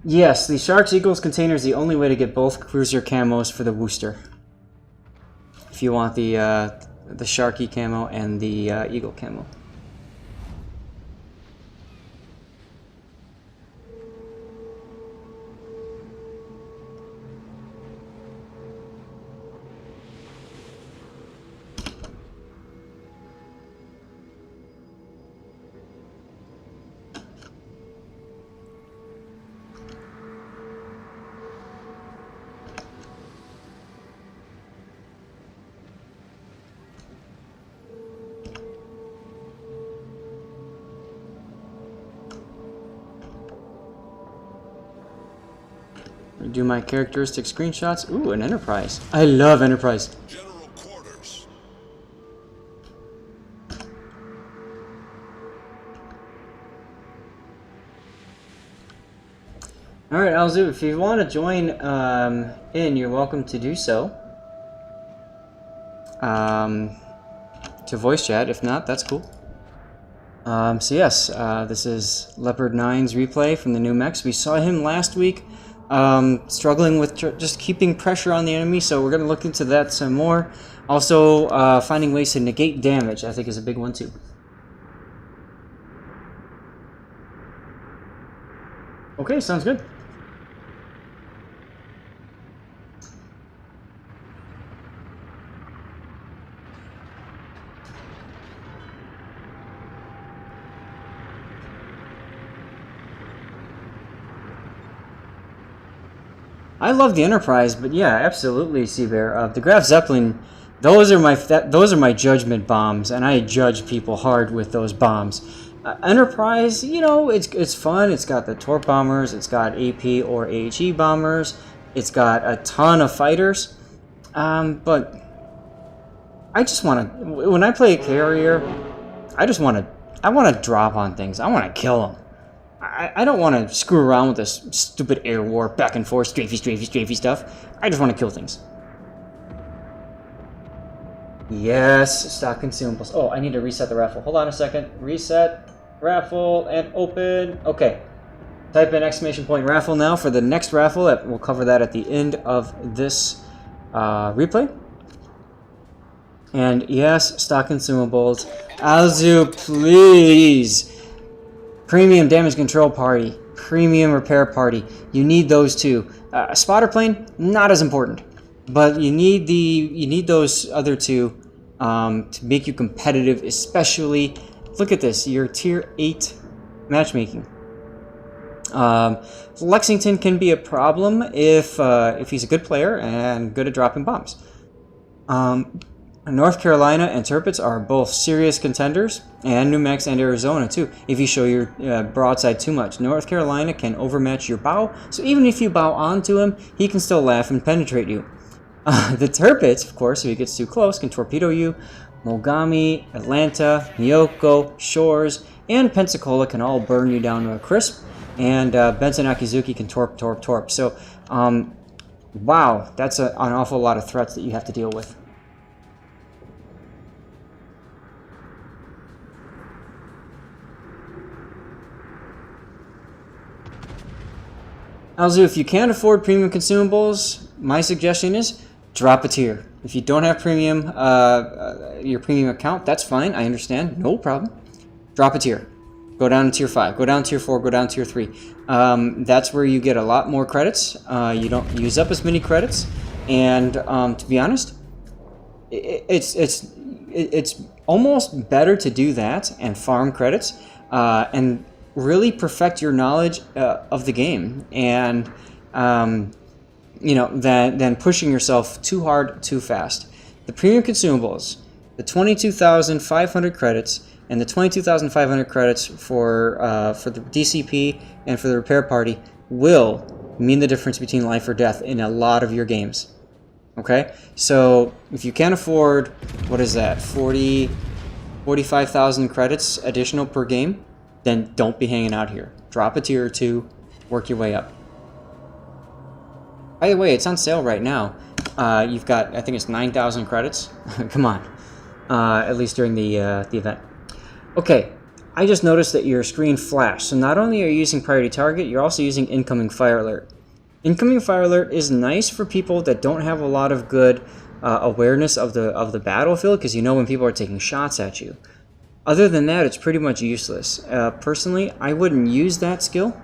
Yes, the Sharks Eagles container is the only way to get both cruiser camos for the Wooster. If you want the Sharky camo and the Eagle camo. Do my characteristic screenshots. Ooh, an Enterprise. I love Enterprise. General quarters. Alright, Alzu, if you want to join in, you're welcome to do so. To voice chat. If not, that's cool. So yes, this is Leopard 9's replay from the new mechs. We saw him last week. Struggling with just keeping pressure on the enemy, so we're going to look into that some more. Also, finding ways to negate damage, I think, is a big one too. Okay, sounds good. I love the Enterprise, but yeah, absolutely, Seabear. The Graf Zeppelin, those are my judgment bombs, and I judge people hard with those bombs. Enterprise, you know, it's fun. It's got the torp bombers, it's got AP or AHE bombers, it's got a ton of fighters. But I just want to, when I play a carrier, I want to drop on things. I want to kill them. I don't want to screw around with this stupid air war, back and forth, strafey stuff. I just want to kill things. Yes, stock consumables. Oh, I need to reset the raffle. Hold on a second. Reset, raffle, and open. Okay. Type in exclamation point raffle now for the next raffle. We'll cover that at the end of this replay. And yes, stock consumables. Alzu, please. Premium damage control party, premium repair party. You need those two. A spotter plane, not as important, but you need those other two to make you competitive. Especially, look at this. Your tier 8 matchmaking. Lexington can be a problem if he's a good player and good at dropping bombs. North Carolina and Tirpitz are both serious contenders, and New Mexico and Arizona too, if you show your broadside too much. North Carolina can overmatch your bow, so even if you bow onto him, he can still laugh and penetrate you. The Tirpitz, of course, if he gets too close, can torpedo you. Mogami, Atlanta, Miyoko, Shores, and Pensacola can all burn you down to a crisp, and Benson Akizuki can torp. So, wow, that's an awful lot of threats that you have to deal with. Alzu, if you can't afford premium consumables, my suggestion is drop a tier. If you don't have premium, your premium account, that's fine. I understand. No problem. Drop a tier. Go down to tier 5. Go down to tier 4. Go down to tier 3. That's where you get a lot more credits. You don't use up as many credits. And to be honest, it's almost better to do that and farm credits and really perfect your knowledge of the game, and you know, than pushing yourself too hard too fast. The premium consumables, the 22,500 credits and the 22,500 credits for the DCP and for the repair party will mean the difference between life or death in a lot of your games. Okay, so if you can't afford, what is that, 45,000 credits additional per game, then don't be hanging out here. Drop a tier or two, work your way up. By the way, it's on sale right now. You've got, I think it's 9,000 credits. Come on, at least during the event. Okay, I just noticed that your screen flashed. So not only are you using priority target, you're also using incoming fire alert. Incoming fire alert is nice for people that don't have a lot of good awareness of the battlefield, because you know when people are taking shots at you. Other than that, it's pretty much useless. Personally, I wouldn't use that skill.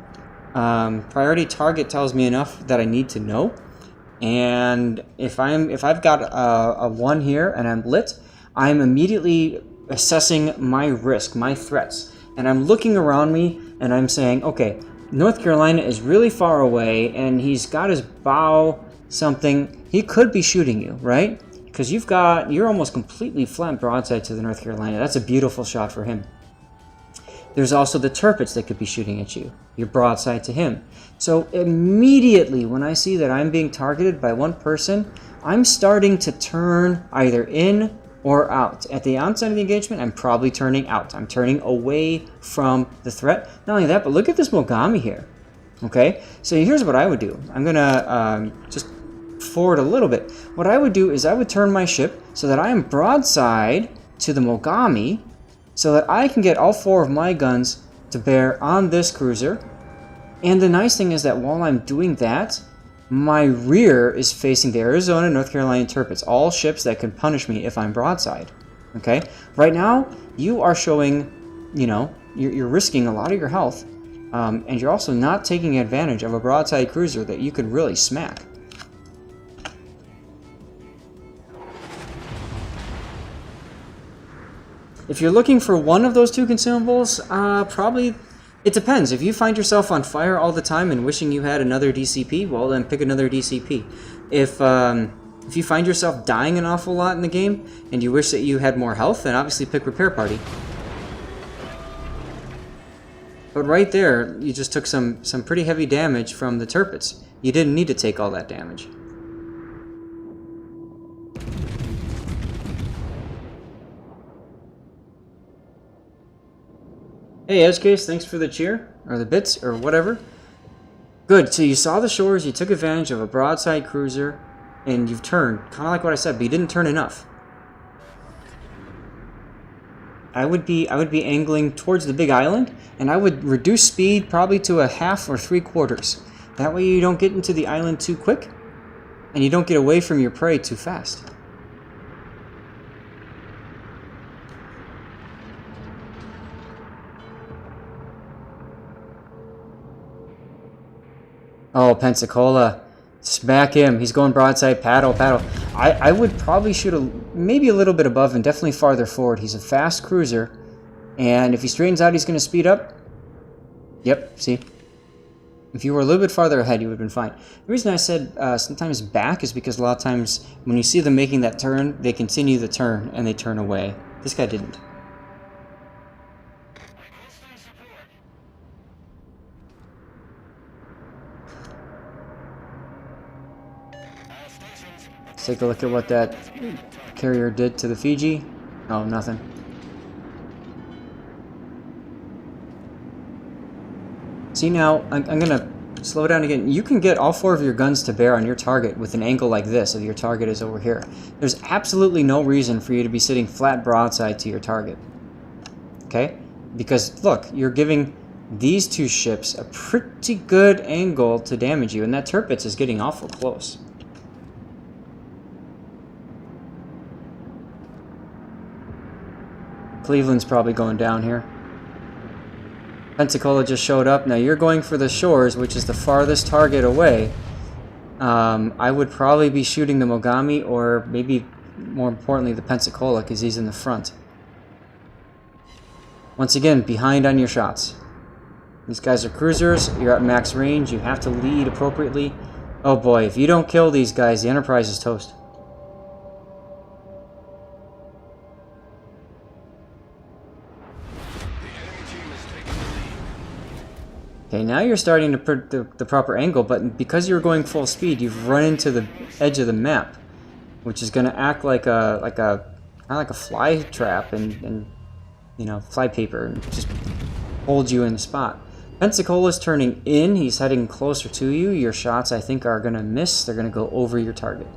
Priority target tells me enough that I need to know. And if I've got a 1 here and I'm lit, I'm immediately assessing my risk, my threats, and I'm looking around me and I'm saying, okay, North Carolina is really far away and he's got his bow something. He could be shooting you, right? Because you're almost completely flat broadside to the North Carolina. That's a beautiful shot for him. There's also the Tirpitz that could be shooting at you. You're broadside to him. So immediately when I see that I'm being targeted by one person, I'm starting to turn either in or out. At the onset of the engagement, I'm probably turning out. I'm turning away from the threat. Not only that, but look at this Mogami here. Okay, so here's what I would do. I'm gonna just forward a little bit. What I would do is I would turn my ship so that I am broadside to the Mogami, so that I can get all 4 of my guns to bear on this cruiser. And the nice thing is that while I'm doing that, my rear is facing the Arizona, North Carolina Tirpitz, all ships that can punish me if I'm broadside. Okay? Right now, you are showing, you know, you're risking a lot of your health, and you're also not taking advantage of a broadside cruiser that you could really smack. If you're looking for one of those 2 consumables, probably, it depends. If you find yourself on fire all the time and wishing you had another DCP, well then pick another DCP. If you find yourself dying an awful lot in the game and you wish that you had more health, then obviously pick Repair Party. But right there, you just took some pretty heavy damage from the Tirpitz. You didn't need to take all that damage. Hey, Edgecase, thanks for the cheer, or the bits, or whatever. Good, so you saw the shores, you took advantage of a broadside cruiser, and you've turned, kind of like what I said, but you didn't turn enough. I would be angling towards the big island, and I would reduce speed probably to a 1/2 or 3/4. That way you don't get into the island too quick, and you don't get away from your prey too fast. Oh, Pensacola. Smack him. He's going broadside. Paddle, paddle. I would probably shoot maybe a little bit above and definitely farther forward. He's a fast cruiser. And if he straightens out, he's going to speed up. Yep, see? If you were a little bit farther ahead, you would have been fine. The reason I said sometimes back is because a lot of times when you see them making that turn, they continue the turn and they turn away. This guy didn't. Let's take a look at what that carrier did to the Fiji. Oh, nothing. See now, I'm going to slow down again. You can get all 4 of your guns to bear on your target with an angle like this if your target is over here. There's absolutely no reason for you to be sitting flat broadside to your target. Okay? Because, look, you're giving these 2 ships a pretty good angle to damage you, and that Tirpitz is getting awful close. Cleveland's probably going down here. Pensacola just showed up. Now you're going for the shores, which is the farthest target away. I would probably be shooting the Mogami, or maybe more importantly the Pensacola, because he's in the front. Once again, behind on your shots. These guys are cruisers. You're at max range. You have to lead appropriately. Oh boy, if you don't kill these guys, the Enterprise is toast. Okay, now you're starting to put the proper angle, but because you're going full speed, you've run into the edge of the map, which is going to act like a kind of like a fly trap and you know, fly paper, and just hold you in the spot. Pensacola's turning in. He's heading closer to you. Your shots, I think, are going to miss. They're going to go over your target.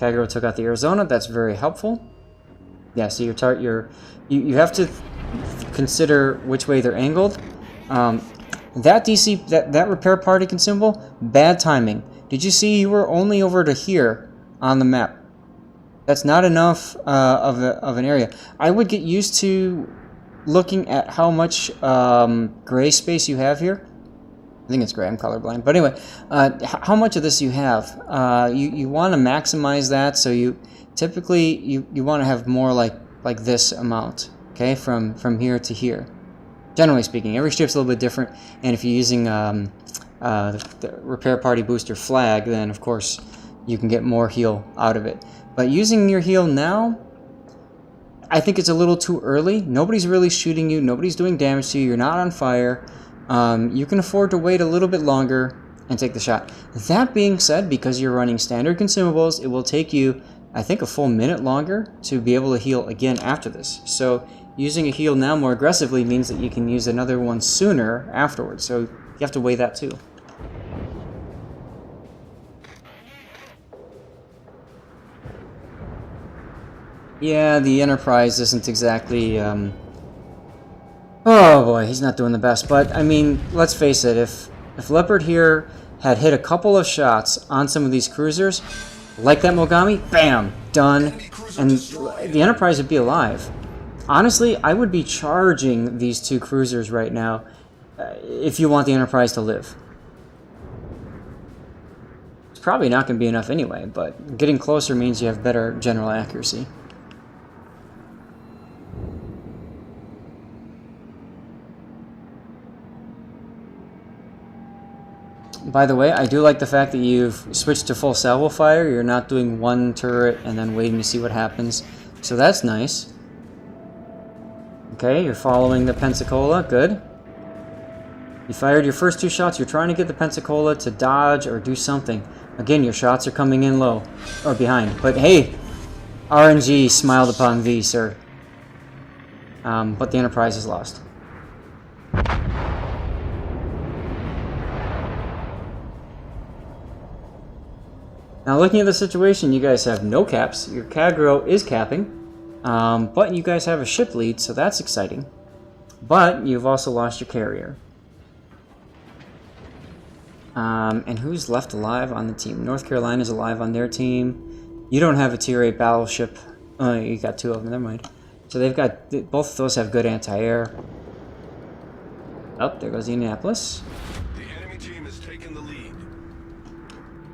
Kagero took out the Arizona. That's very helpful. Yeah, so you have to consider which way they're angled. That DC, that repair party consumable, bad timing. Did you see you were only over to here on the map? That's not enough of an area. I would get used to looking at how much gray space you have here. I think it's gray, I'm colorblind. But anyway, how much of this you have. You want to maximize that, so you typically you want to have more like this amount, okay, from here to here. Generally speaking, every strip's a little bit different, and if you're using the repair party booster flag, then of course you can get more heal out of it. But using your heal now, I think it's a little too early. Nobody's really shooting you. Nobody's doing damage to you. You're not on fire. You can afford to wait a little bit longer and take the shot. That being said, because you're running standard consumables, it will take you, I think, a full minute longer to be able to heal again after this. So using a heal now more aggressively means that you can use another one sooner afterwards. So you have to weigh that too. Yeah, the Enterprise isn't exactly, oh boy, he's not doing the best. But, I mean, let's face it, if Leopard here had hit a couple of shots on some of these cruisers, like that Mogami, bam, done, and the Enterprise would be alive. Honestly, I would be charging these two cruisers right now if you want the Enterprise to live. It's probably not going to be enough anyway, but getting closer means you have better general accuracy. By the way, I do like the fact that you've switched to full salvo fire. You're not doing one turret and then waiting to see what happens. So that's nice. Okay, you're following the Pensacola. Good. You fired your first two shots. You're trying to get the Pensacola to dodge or do something. Again, your shots are coming in low. Or behind. But hey, RNG smiled upon thee, sir. But the Enterprise is lost. Now, looking at the situation, you guys have no caps. Your Kagro is capping, but you guys have a ship lead, so that's exciting. But you've also lost your carrier. And who's left alive on the team? North Carolina's alive on their team. You don't have a Tier 8 battleship. Oh, you got two of them. Never mind. So they've got both of those have good anti-air. Oh, there goes the Indianapolis.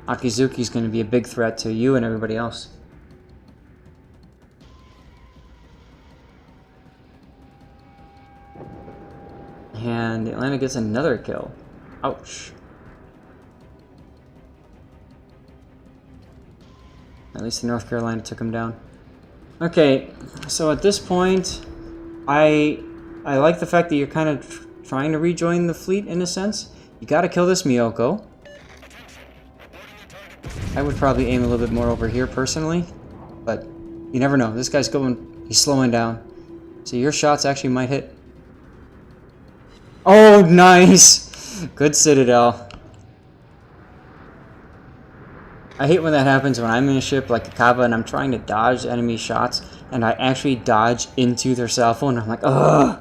Akizuki's going to be a big threat to you and everybody else. And Atlanta gets another kill. Ouch. At least the North Carolina took him down. Okay, so at this point, I like the fact that you're kind of trying to rejoin the fleet in a sense. You got to kill this Miyoko. I would probably aim a little bit more over here personally, but you never know. This guy's he's slowing down. So your shots actually might hit. Oh, nice! Good Citadel. I hate when that happens when I'm in a ship like Akaba and I'm trying to dodge enemy shots and I actually dodge into their cell phone. I'm like, ugh!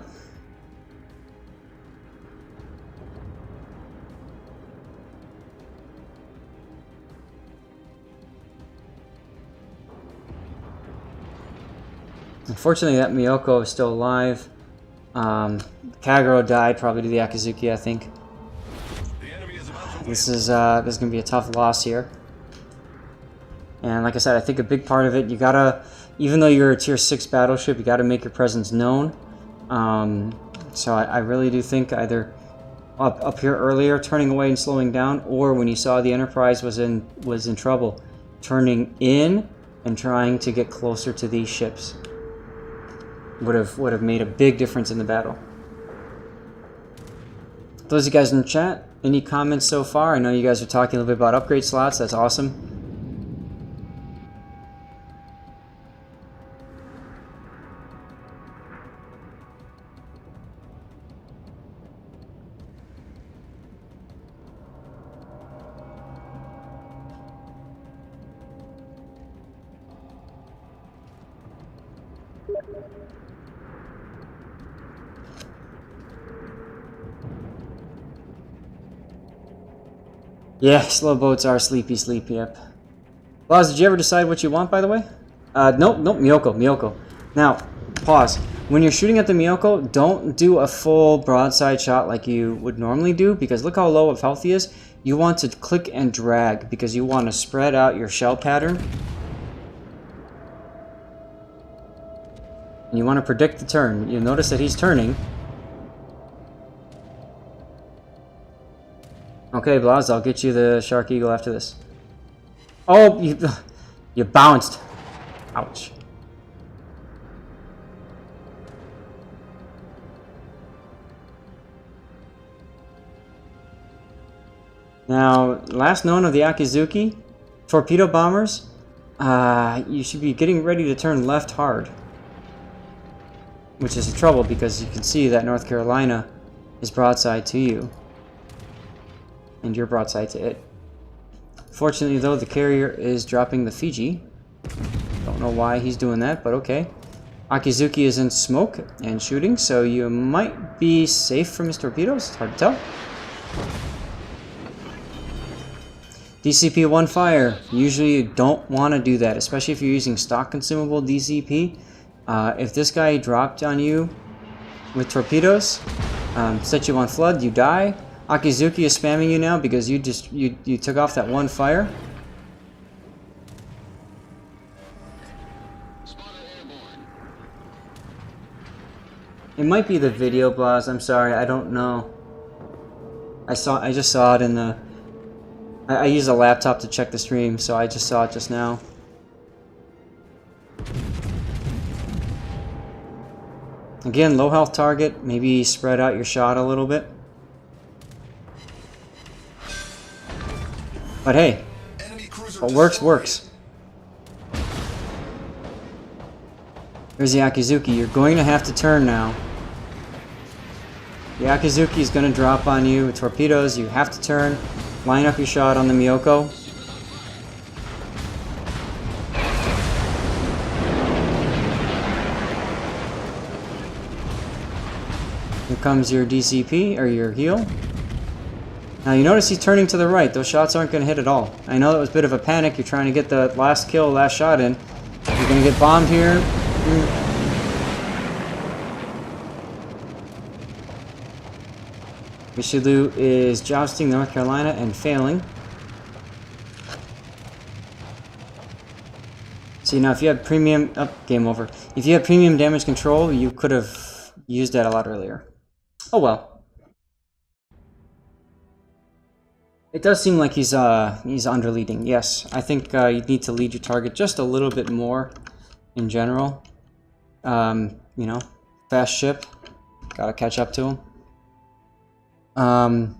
Unfortunately, that Miyoko is still alive. Kagero died probably to the Akizuki, I think. This is going to be a tough loss here. And like I said, I think a big part of it, you gotta, even though you're a tier 6 battleship, you gotta make your presence known. So I really do think either up here earlier, turning away and slowing down, or when you saw the Enterprise was in trouble, turning in and trying to get closer to these ships would have made a big difference in the battle. Those of you guys in the chat, any comments so far? I know you guys are talking a little bit about upgrade slots. That's awesome. Yeah, slow boats are sleepy, yep. Laz, did you ever decide what you want, by the way? Nope, Miyoko. Now, pause. When you're shooting at the Miyoko, don't do a full broadside shot like you would normally do, because look how low of health he is. You want to click and drag, because you want to spread out your shell pattern. And you want to predict the turn. You'll notice that he's turning. Okay, Blaz, I'll get you the Shark Eagle after this. Oh, you bounced. Ouch. Now, last known of the Akizuki, torpedo bombers, you should be getting ready to turn left hard. Which is a trouble because you can see that North Carolina is broadside to you. And you're broadside to it. Fortunately, though, the carrier is dropping the Fiji. Don't know why he's doing that, but okay. Akizuki is in smoke and shooting, so you might be safe from his torpedoes. It's hard to tell. DCP-1 fire. Usually you don't want to do that, especially if you're using stock consumable DCP. If this guy dropped on you with torpedoes, set you on flood, you die. Akizuki is spamming you now because you took off that one fire. It might be the video, Blaz. I'm sorry, I don't know. I just saw it in the. I use a laptop to check the stream, so I just saw it just now. Again, low health target. Maybe spread out your shot a little bit. But hey, what works. There's the Akizuki. You're going to have to turn now. The Akizuki is going to drop on you with torpedoes. You have to turn. Line up your shot on the Miyoko. Here comes your DCP, or your heel. Now you notice he's turning to the right. Those shots aren't going to hit at all. I know that was a bit of a panic. You're trying to get the last kill, last shot in. You're going to get bombed here. Richelieu is jousting North Carolina and failing. See, now if you had premium... Oh, game over. If you had premium damage control, you could have used that a lot earlier. Oh well. It does seem like he's underleading. Yes, I think you need to lead your target just a little bit more in general. You know, fast ship, gotta catch up to him.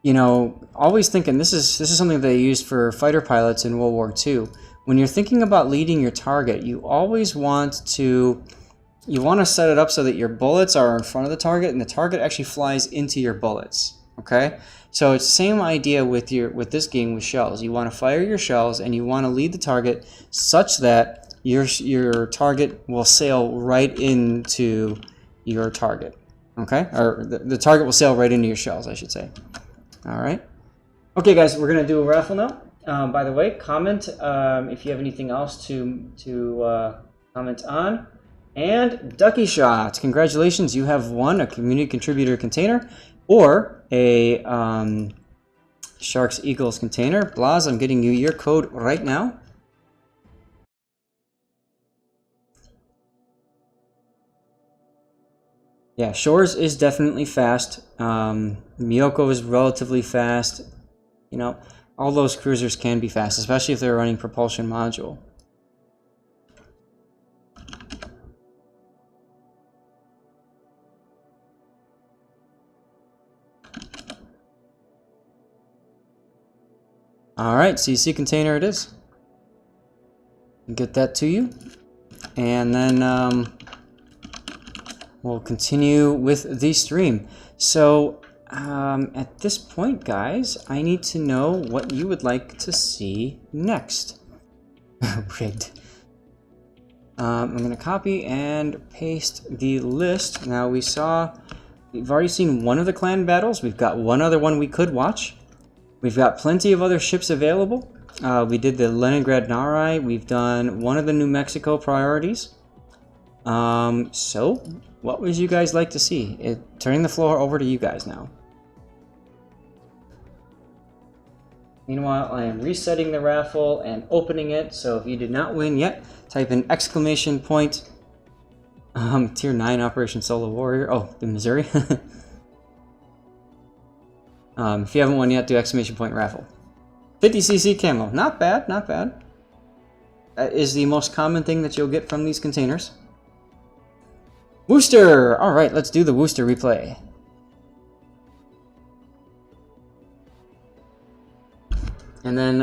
You know, always thinking this is something they used for fighter pilots in World War II. When you're thinking about leading your target, you always want to set it up so that your bullets are in front of the target and the target actually flies into your bullets. Okay. So it's the same idea with this game with shells. You want to fire your shells and you want to lead the target such that your target will sail right into your target. Okay? Or the target will sail right into your shells, I should say. All right. Okay, guys, we're gonna do a raffle now. By the way, comment if you have anything else to comment on. And Ducky Shot, congratulations! You have won a community contributor container. Or a Sharks Eagles container. Blaz, I'm getting you your code right now. Yeah, Shores is definitely fast. Miyoko is relatively fast. You know, all those cruisers can be fast, especially if they're running propulsion module. Alright, CC container it is. Get that to you. And then we'll continue with the stream. So at this point, guys, I need to know what you would like to see next. Rigged. I'm going to copy and paste the list. Now we've already seen one of the clan battles. We've got one other one we could watch. We've got plenty of other ships available. We did the Leningrad Narai. We've done one of the New Mexico priorities. So what would you guys like to see? Turning the floor over to you guys now. Meanwhile, I am resetting the raffle and opening it, so if you did not win yet, type in exclamation point, Tier 9 Operation Solo Warrior, oh, the Missouri. If you haven't won yet, do exclamation point raffle. 50cc camo, not bad, not bad. That is the most common thing that you'll get from these containers. Wooster! Alright, let's do the Wooster replay. And then,